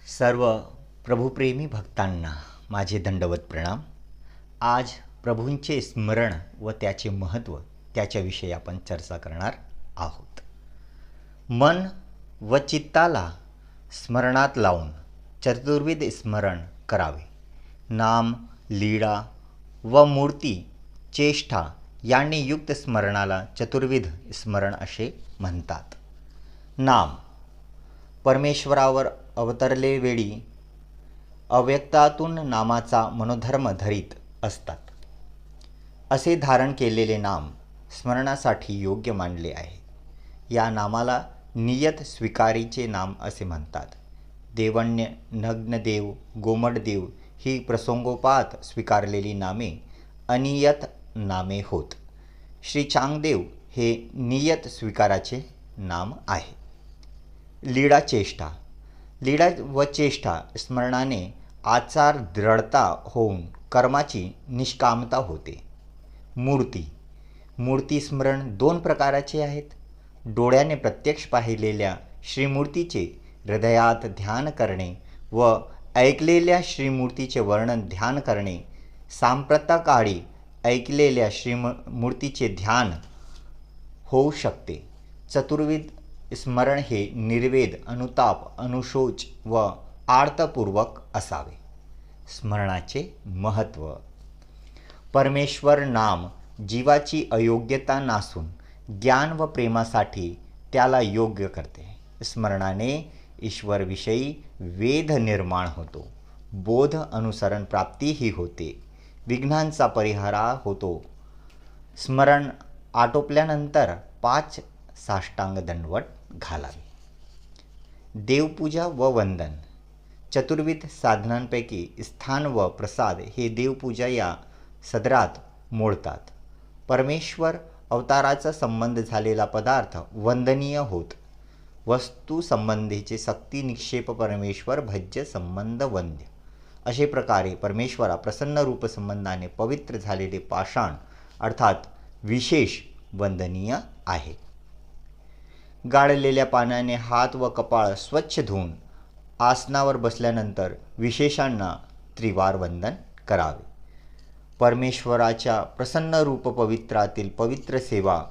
सर्व प्रभुप्रेमी भक्तांना माझे दंडवत प्रणाम. आज प्रभूंचे स्मरण व त्याचे महत्त्व त्याच्याविषयी आपण चर्चा करणार आहोत. मन व चित्ताला स्मरणात लावून चतुर्विध स्मरण करावे. नाम, लीळा व मूर्ती चेष्टा यांनी युक्त स्मरणाला चतुर्विध स्मरण असे म्हणतात. नाम परमेश्वरावर अवतरले वेळी अव्यक्तातून नामाचा मनोधर्म धरीत असतात. असे धारण केलेले नाम स्मरणासाठी योग्य मानले आहे. या नामाला नियत स्वीकारीचे नाम असे म्हणतात. देवण्य, नग्नदेव, गोमटदेव ही प्रसंगोपात स्वीकारलेली नामे अनियत नामे होत. श्री चांगदेव हे नियत स्वीकाराचे नाम आहे. लीळा चेष्टा. लीळा व चेष्टा स्मरणाने आचार दृढता होऊन कर्माची निष्कामता होते. मूर्ती स्मरण दोन प्रकारचे आहेत. डोळ्याने प्रत्यक्ष पाहिलेल्या श्रीमूर्तीचे हृदयात ध्यान करणे व ऐकलेल्या श्रीमूर्तीचे वर्णन ध्यान करणे. सांप्रतकाळी ऐकलेल्या श्रीमूर्तीचे ध्यान होऊ शकते. चतुर्विध स्मरण हे निर्वेद, अनुताप, अनुशोच व आर्तपूर्वक असावे. स्मरणाचे महत्त्व. परमेश्वर नाम जीवाची अयोग्यता नासून ज्ञान व प्रेमासाठी त्याला योग्य करते. स्मरणाने ईश्वरविषयी वेध निर्माण होतो. बोध अनुसरण प्राप्तीही होते. विघ्नांचा परिहार होतो. स्मरण आटोपल्यानंतर 5 साष्टांग दंडवत घालावे. देवपूजा व वंदन. चतुर्विध साधनांपैकी स्थान व प्रसाद हे देवपूजा या सदरात मोडतात. परमेश्वर अवताराचा संबंध झालेला पदार्थ वंदनीय होत. वस्तू संबंधीचे सक्ती निक्षेप परमेश्वर भज्य संबंध वंद्य. असे प्रकारे परमेश्वरा प्रसन्न रूप संबंधाने पवित्र झालेले पाषाण अर्थात विशेष वंदनीय आहे. गाळलेल्या पाण्याने हात व कपाळ स्वच्छ धुवून आसनावर बसल्यानंतर विशेषांना त्रिवार वंदन करावे. परमेश्वराच्या प्रसन्न रूप पवित्रातील पवित्र सेवा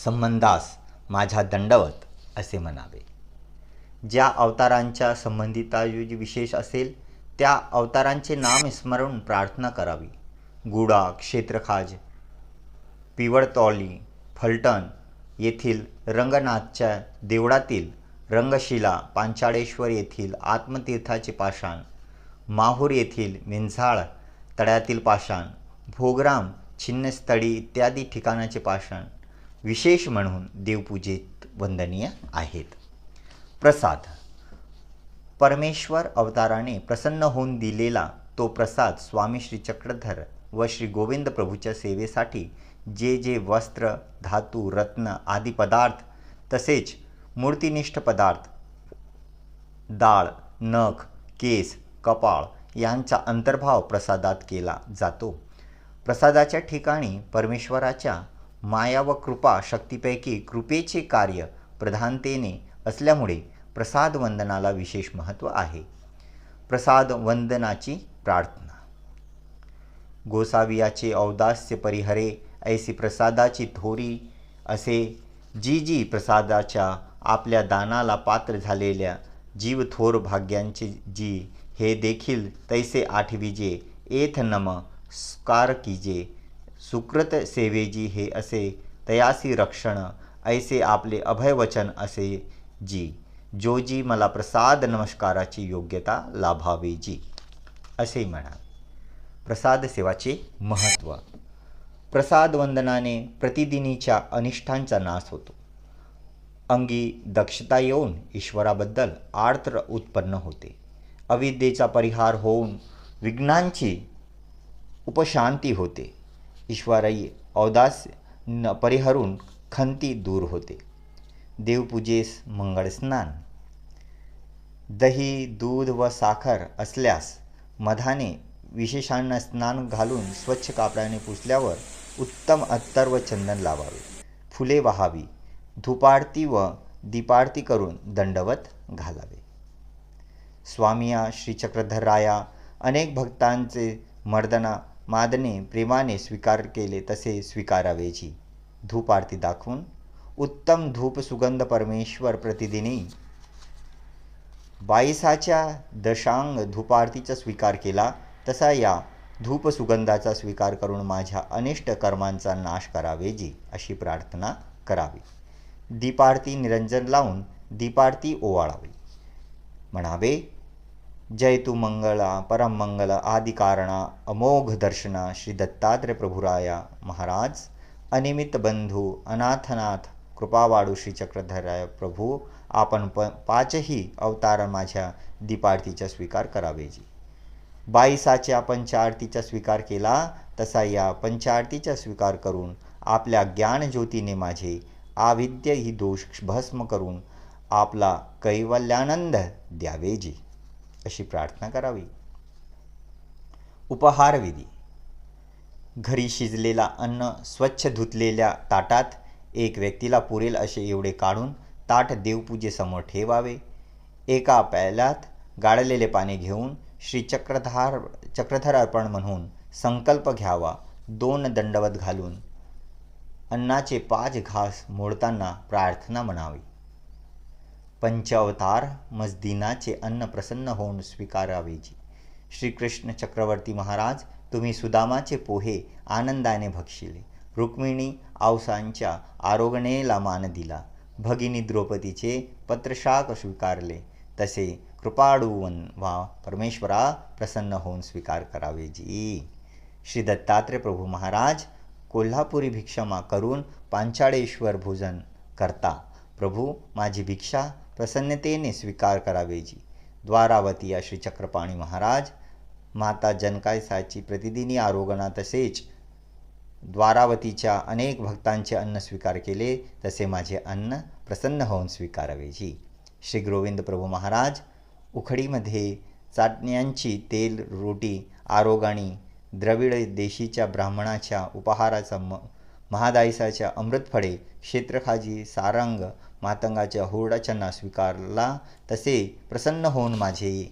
संबंधास माझा दंडवत असे म्हणावे. ज्या अवतारांच्या संबंधितायोजी विशेष असेल त्या अवतारांचे नाम स्मरून प्रार्थना करावी. गुडा, क्षेत्रखाज, पिवळतौली, फलटण येथील रंगनाथच्या देवळातील रंगशिला, पांचाळेश्वर येथील आत्मतीर्थाचे पाषाण, माहूर येथील मिंझाळ तळ्यातील पाषाण, भोगराम, छिन्नस्थळी इत्यादी ठिकाणाचे पाषाण विशेष म्हणून देवपूजेत वंदनीय आहेत. प्रसाद. परमेश्वर अवताराने प्रसन्न होऊन दिलेला तो प्रसाद स्वामी श्री चक्रधर व श्री गोविंद प्रभूच्या सेवेसाठी जे जे वस्त्र, धातू, रत्न आदी पदार्थ तसेच मूर्तिनिष्ठ पदार्थ, डाळ, नख, केस, कपाळ यांचा अंतर्भाव प्रसादात केला जातो. प्रसादाच्या ठिकाणी परमेश्वराच्या माया व कृपा शक्तीपैकी कृपेचे कार्य प्रधानतेने असल्यामुळे प्रसाद वंदनाला विशेष महत्त्व आहे. प्रसाद वंदनाची प्रार्थना. गोसावियाचे औदास्य परिहरे ऐसी प्रसादाची थोरी. असे जी प्रसादाच्या आपल्या दानाला पात्र झालेल्या जीव थोर भाग्यांचे जी हे देखील तैसे आठविजे. एथ नमस्कार कीजे सुकृत सेवेजी हे असे तयासी रक्षण. ऐसे आपले अभयवचन असे जी जोजी मला प्रसाद नमस्काराची योग्यता लाभावे जी असे म्हणा. प्रसाद सेवाचे महत्त्व. प्रसाद वंदनाने प्रतिदिनीच्या अनिष्टांचा नाश होतो. अंगी दक्षता येऊन ईश्वराबद्दल आर्द्र उत्पन्न होते. अविद्येचा परिहार होऊन विघ्नांची उपशांती होते. ईश्वराई औदास्य परिहरून खंती दूर होते. देवपूजेस मंगळस्नान. दही, दूध व साखर असल्यास मधाने विशेषांना स्नान घालून स्वच्छ कापडाने पुसल्यावर उत्तम अत्तर व चंदन लावावे. फुले वाहावी. धूपारती व दीपारती करून दंडवत घालावे. स्वामिया श्री चक्रधरराया अनेक भक्तांचे मर्दना मादने प्रेमाने स्वीकार केले तसे स्वीकारावेची. धूप आरती दाखवून उत्तम धूप सुगंध परमेश्वर प्रतिदिनी 22च्या दशांग धूपारतीचा स्वीकार केला तसा या धूप सुगंधाचा स्वीकार करून माझ्या अनिष्ट कर्मांचा नाश करावेजी अशी प्रार्थना करावी. दीपारती निरंजन लावून दीपारती ओवाळावी. म्हणावे, जय तू मंगला परम मंगल आदि कारणा अमोघ दर्शना श्री दत्तात्रय प्रभुराया महाराज अनिमित बंधू अनाथनाथ कृपावाडू श्री चक्रधरराय प्रभू आपण 5ही अवतार माझ्या दीपारतीचा स्वीकार करावेजी. 22च्या पंचारतीचा स्वीकार केला तसा या पंचारतीचा स्वीकार करून आपल्या ज्ञानज्योतीने माझे आविद्य ही दोष भस्म करून आपला कैवल्यानंद द्यावेजी अशी प्रार्थना करावी. उपहार विधी. घरी शिजलेला अन्न स्वच्छ धुतलेल्या ताटात एक व्यक्तीला पुरेल असे एवढे काढून ताट देवपूजेसमोर ठेवावे. एका प्याल्यात गाळलेले पाणी घेऊन श्री चक्रधर अर्पण म्हणून संकल्प घ्यावा. 2 दंडवत घालून अन्नाचे 5 घास मोडताना प्रार्थना म्हणावी. पंचावतार मजदिनाचे अन्न प्रसन्न होऊन स्वीकारावेची. श्रीकृष्ण चक्रवर्ती महाराज तुम्ही सुदामाचे पोहे आनंदाने भक्षिले. रुक्मिणी आवसांच्या आरोगणेला मान दिला. भगिनी द्रौपदीचे पत्रशाक स्वीकारले तसे कृपाळूवन वा परमेश्वरा प्रसन्न होऊन स्वीकार करावेजी. श्री दत्तात्रय प्रभू महाराज कोल्हापुरी भिक्षमा करून पांचाळेश्वर भोजन करता. प्रभू माझी भिक्षा प्रसन्नतेने स्वीकार करावेजी. द्वारावती या श्री चक्रपाणी महाराज माता जनकायसाची प्रतिदिनी आरोगणा तसेच द्वारावतीच्या अनेक भक्तांचे अन्न स्वीकार केले तसे माझे अन्न प्रसन्न होऊन स्वीकारावेजी. श्री गोविंद प्रभू महाराज उखडीमध्ये चाटण्यांची तेल रोटी आरोगाणी द्रविड देशीच्या ब्राह्मणाच्या उपहाराचा महादायसाच्या अमृतफळे क्षेत्रखाजी सारंग मातंगाच्या हुरडाचना स्वीकारला तसे प्रसन्न होऊन माझे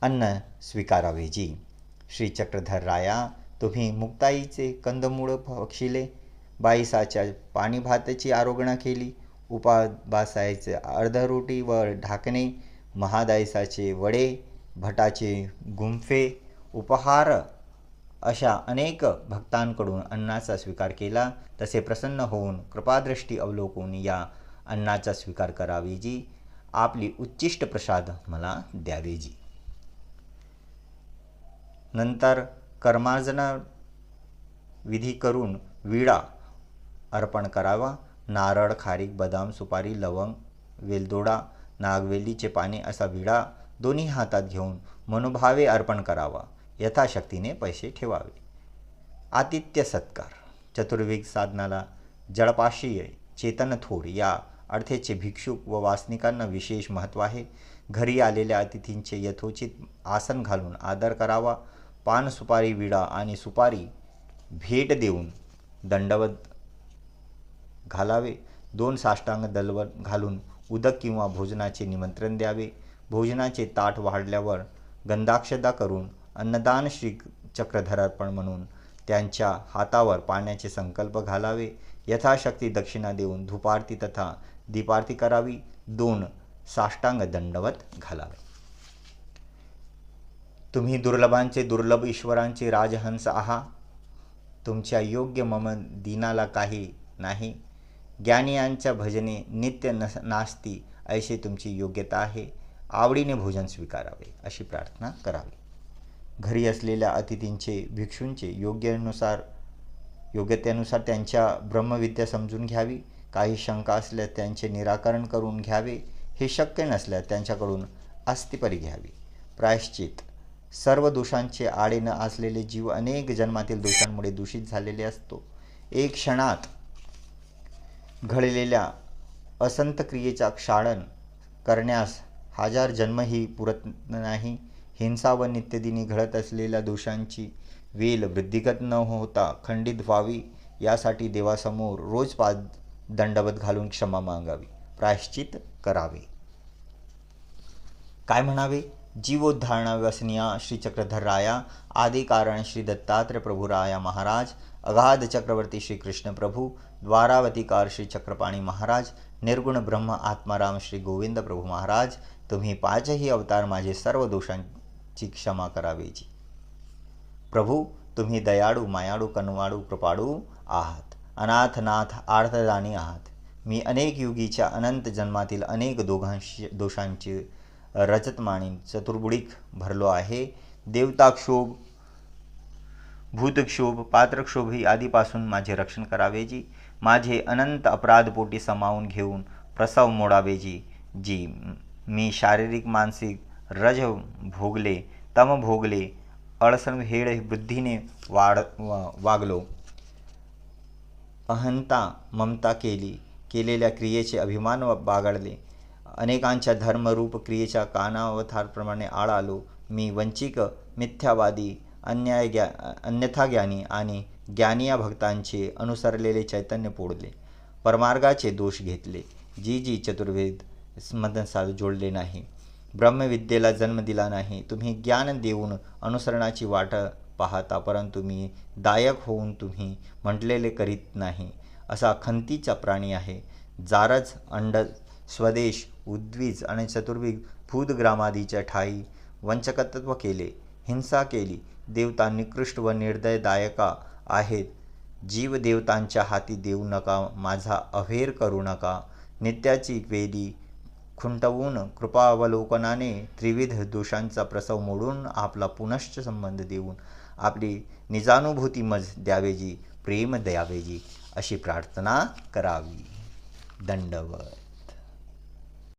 अन्न स्वीकारावेजी. श्री चक्रधरराया तुम्ही मुक्ताईचे कंदमूळ भक्षिले. 22च्या पाणी भाताची आरोगणा केली. उपाबासायचे अर्धरोटी व ढाकणे महादायसाचे वडे भटाचे गुंफे उपहार अशा अनेक भक्तांकडून अन्नाचा स्वीकार केला तसे प्रसन्न होऊन कृपादृष्टी अवलोकून या अन्नाचा स्वीकार करावेजी. आपली उच्चिष्ट प्रसाद मला द्यावेजी. नंतर कर्मार्जन विधी करून विडा अर्पण करावा. नारळ खारीक बदाम सुपारी लवंग वेलदोडा नागवेलीचे पाने असा विडा दोन्ही हातात घेऊन मनोभावे अर्पण करावा. यथाशक्तीने पैसे ठेवावे. आतिथ्य सत्कार. चतुर्वेद साधनाला जळपाशीय चेतन थोर या अर्थेचे भिक्षुक व वासनिकांना विशेष महत्त्व आहे. घरी आलेल्या अतिथींचे यथोचित आसन घालून आदर करावा. पान सुपारी विडा आणि सुपारी भेट देऊन दंडवत घालावे. 2 साष्टांग दलवत घालून उदक किंवा भोजनाचे निमंत्रण द्यावे. भोजनाचे ताट वाढल्यावर गंधाक्षदा करून अन्नदान श्री चक्रधरार्पण म्हणून त्यांच्या हातावर पाण्याचे संकल्प घालावे. यथाशक्ती दक्षिणा देऊन धूपारती तथा दीपारती करावी. 2 साष्टांग दंडवत घालावे. तुम्ही दुर्लभांचे दुर्लभ ईश्वरांचे राजहंस आहात. तुमच्या योग्य मम दीनाला काही नाही. ज्ञानियांच्या भजने नित्य नास्ती ऐशी तुमची योग्यता आहे. आवडीने भोजन स्वीकारावे अशी प्रार्थना करावी. घरी असलेल्या अतिथींचे भिक्षूंचे योग्यतेनुसार त्यांच्या ब्रह्मविद्या समजून घ्यावी. काही शंका असल्यास त्यांचे निराकरण करून घ्यावे. हे शक्य नसल्यास त्यांच्याकडून अस्तिपरी घ्यावी. प्रायश्चित. सर्व दोषांचे आडे न असलेले जीव अनेक जन्मातील दोषांमुळे दूषित झालेले असतो. एक क्षणात घडलेल्या असंत क्रियेचा क्षालन करण्यास 1000 जन्मही पुरत नाही. हिंसा व नित्यदिनी घडत असलेल्या दोषांची वेल वृद्धिगत न होता खंडित व्हावी यासाठी देवासमोर रोज 5 दंडवत घालून क्षमा मागावी. प्रायश्चित करावे. काय म्हणावे? जीवोद्धारणा व्यसनिया श्री चक्रधरराया, आदि कारण श्री दत्तात्रय प्रभुराया महाराज, अगाध चक्रवर्ती श्री कृष्ण प्रभु, द्वारावतीकार श्री चक्रपाणी महाराज, निर्गुण ब्रह्म आत्माराम श्री गोविंद प्रभू महाराज, तुम्ही पाचही अवतार माझे सर्व दोषांची क्षमा करावेची. प्रभू, तुम्ही दयाळू, मायाळू, कनवाळू, कृपाळू आहात. अनाथ नाथ आर्तदानी आहात. मी अनेक युगीच्या अनंत जन्मातील अनेक दोषांची रजतमाणी चतुर्बुडीक भरलो आहे. देवताक्षोभ, भूतक्षोभ, पात्रक्षोभ ही आधीपासून माझे रक्षण करावेजी. माझे अनंत अपराधपोटी समावून घेऊन प्रसव मोडावेजी. जी मी शारीरिक मानसिक रज भोगले, तम भोगले, अळसण हेळ बुद्धीने वागलो, अहंता ममता केलेल्या क्रियेचे अभिमान बाळगले, अनेकांच्या धर्मरूप क्रियेच्या कानावताराप्रमाणे आळ आलो. मी वंचिक, मिथ्यावादी, अन्यथाज्ञानी आणि ज्ञानिया भक्तांचे अनुसरलेले चैतन्य पोळले, परमार्गाचे दोष घेतले. जी चतुर्वेद स्मधनसाल जोडले नाही, ब्रह्मविद्येला जन्म दिला नाही. तुम्ही ज्ञान देऊन अनुसरणाची वाट पाहता, परंतु मी दायक होऊन तुम्ही म्हटलेले करीत नाही असा खंतीचा प्राणी आहे. जारज, अंडज, स्वदेश, उद्वीज आणि चतुर्विग भूतग्रामादीच्या ठाई वंचकत्व केले, हिंसा केली. देवता निकृष्ट व निर्दयदायका आहेत. जीव देवतांच्या हाती देऊ नका, माझा अव्हेर करू नका. नित्याची वेदी खुंटवून कृपावलोकनाने त्रिविध दोषांचा प्रसव मोडून आपला पुनश्च संबंध देऊन आपली निजानुभूती मज द्यावेजी, प्रेम द्यावेजी अशी प्रार्थना करावी. दंडवत.